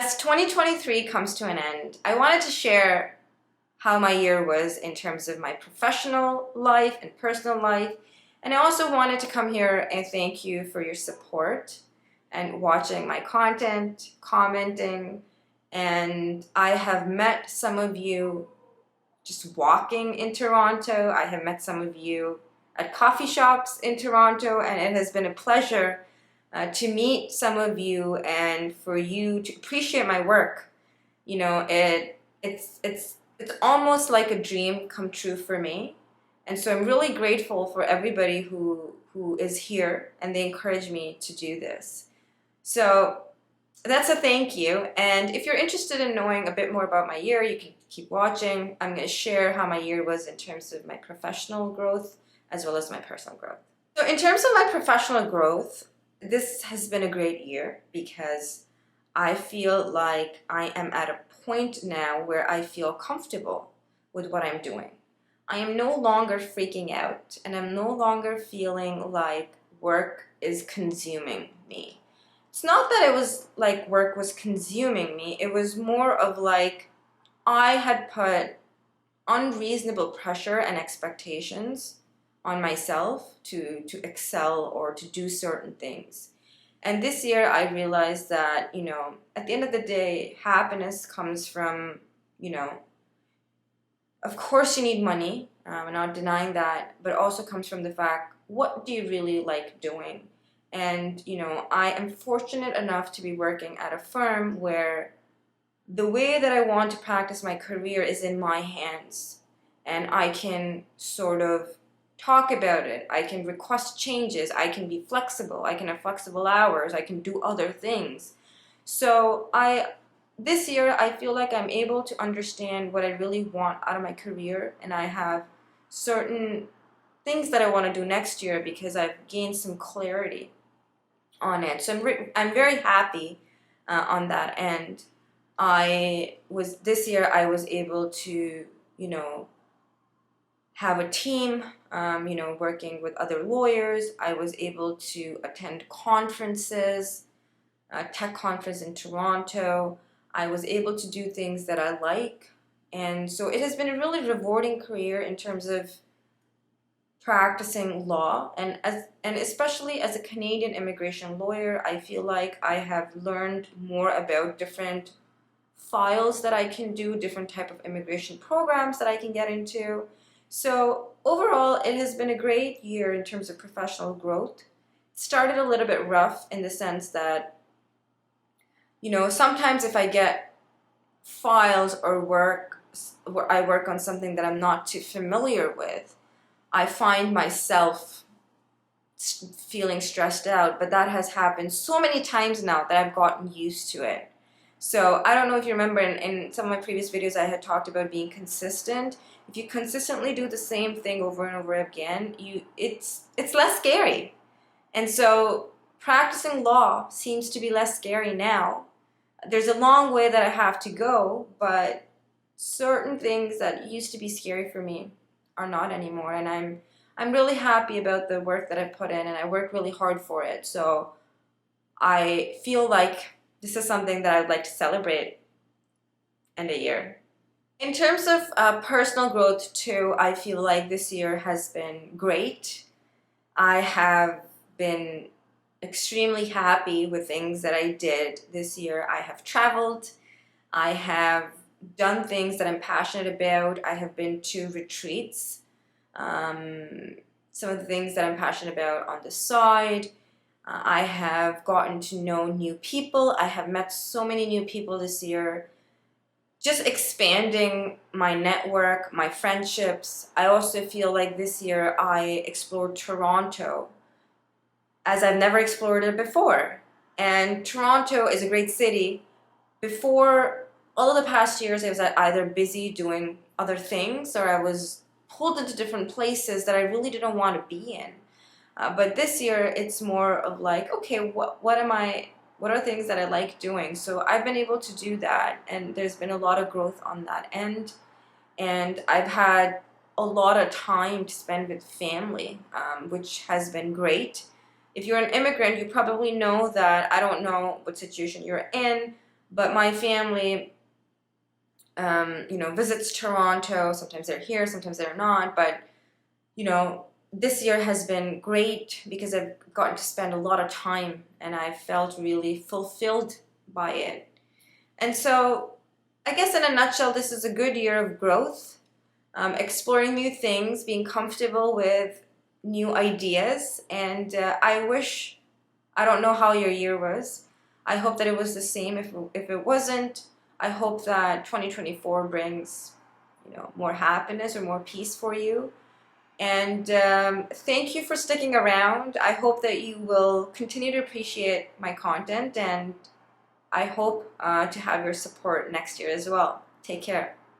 As 2023 comes to an end, I wanted to share how my year was in terms of my professional life and personal life. And I also wanted to come here and thank you for your support and watching my content, commenting. And I have met some of you just walking in Toronto. I have met some of you at coffee shops in Toronto, and it has been a pleasure to meet some of you and for you to appreciate my work. You know, it's almost like a dream come true for me. And so I'm really grateful for everybody who is here and they encourage me to do this. So that's a thank you. And if you're interested in knowing a bit more about my year, you can keep watching. I'm going to share how my year was in terms of my professional growth as well as my personal growth. So in terms of my professional growth, this has been a great year because I feel like I am at a point now where I feel comfortable with what I'm doing. I am no longer freaking out, and I'm no longer feeling like work is consuming me. It's not that it was like work was consuming me, it was more of like I had put unreasonable pressure and expectations on myself to excel or to do certain things. And this year I realized that, at the end of the day, happiness comes from, of course you need money, I'm not denying that, but it also comes from the fact, what do you really like doing? And, I am fortunate enough to be working at a firm where the way that I want to practice my career is in my hands. And I can sort of talk about it. I can request changes. I can be flexible. I can have flexible hours. I can do other things. So this year, I feel like I'm able to understand what I really want out of my career. And I have certain things that I want to do next year because I've gained some clarity on it. So I'm very happy on that end. This year I was able to, have a team, working with other lawyers. I was able to attend conferences, a tech conference in Toronto. I was able to do things that I like. And so it has been a really rewarding career in terms of practicing law. And especially as a Canadian immigration lawyer, I feel like I have learned more about different files that I can do, different type of immigration programs that I can get into. So overall, it has been a great year in terms of professional growth. It started a little bit rough in the sense that, sometimes if I get files or work where I work on something that I'm not too familiar with, I find myself feeling stressed out. But that has happened so many times now that I've gotten used to it. So I don't know if you remember in some of my previous videos I had talked about being consistent. If you consistently do the same thing over and over again, it's less scary. And so practicing law seems to be less scary now. There's a long way that I have to go, but certain things that used to be scary for me are not anymore. And I'm really happy about the work that I put in, and I work really hard for it. So I feel like this is something that I would like to celebrate in a year. In terms of personal growth too, I feel like this year has been great. I have been extremely happy with things that I did this year. I have traveled. I have done things that I'm passionate about. I have been to retreats. Some of the things that I'm passionate about on the side. I have gotten to know new people. I have met so many new people this year. Just expanding my network, my friendships. I also feel like this year I explored Toronto as I've never explored it before. And Toronto is a great city. Before all of the past years, I was either busy doing other things or I was pulled into different places that I really didn't want to be in. But this year, it's more of like, okay, what are things that I like doing? So I've been able to do that, and there's been a lot of growth on that end. And I've had a lot of time to spend with family, which has been great. If you're an immigrant, you probably know that, I don't know what situation you're in, But my family, visits Toronto. Sometimes they're here, sometimes they're not. But, this year has been great because I've gotten to spend a lot of time and I felt really fulfilled by it. And so, I guess in a nutshell, this is a good year of growth, exploring new things, being comfortable with new ideas. And I don't know how your year was. I hope that it was the same. If it wasn't, I hope that 2024 brings, more happiness or more peace for you. And thank you for sticking around. I hope that you will continue to appreciate my content, and I hope to have your support next year as well. Take care.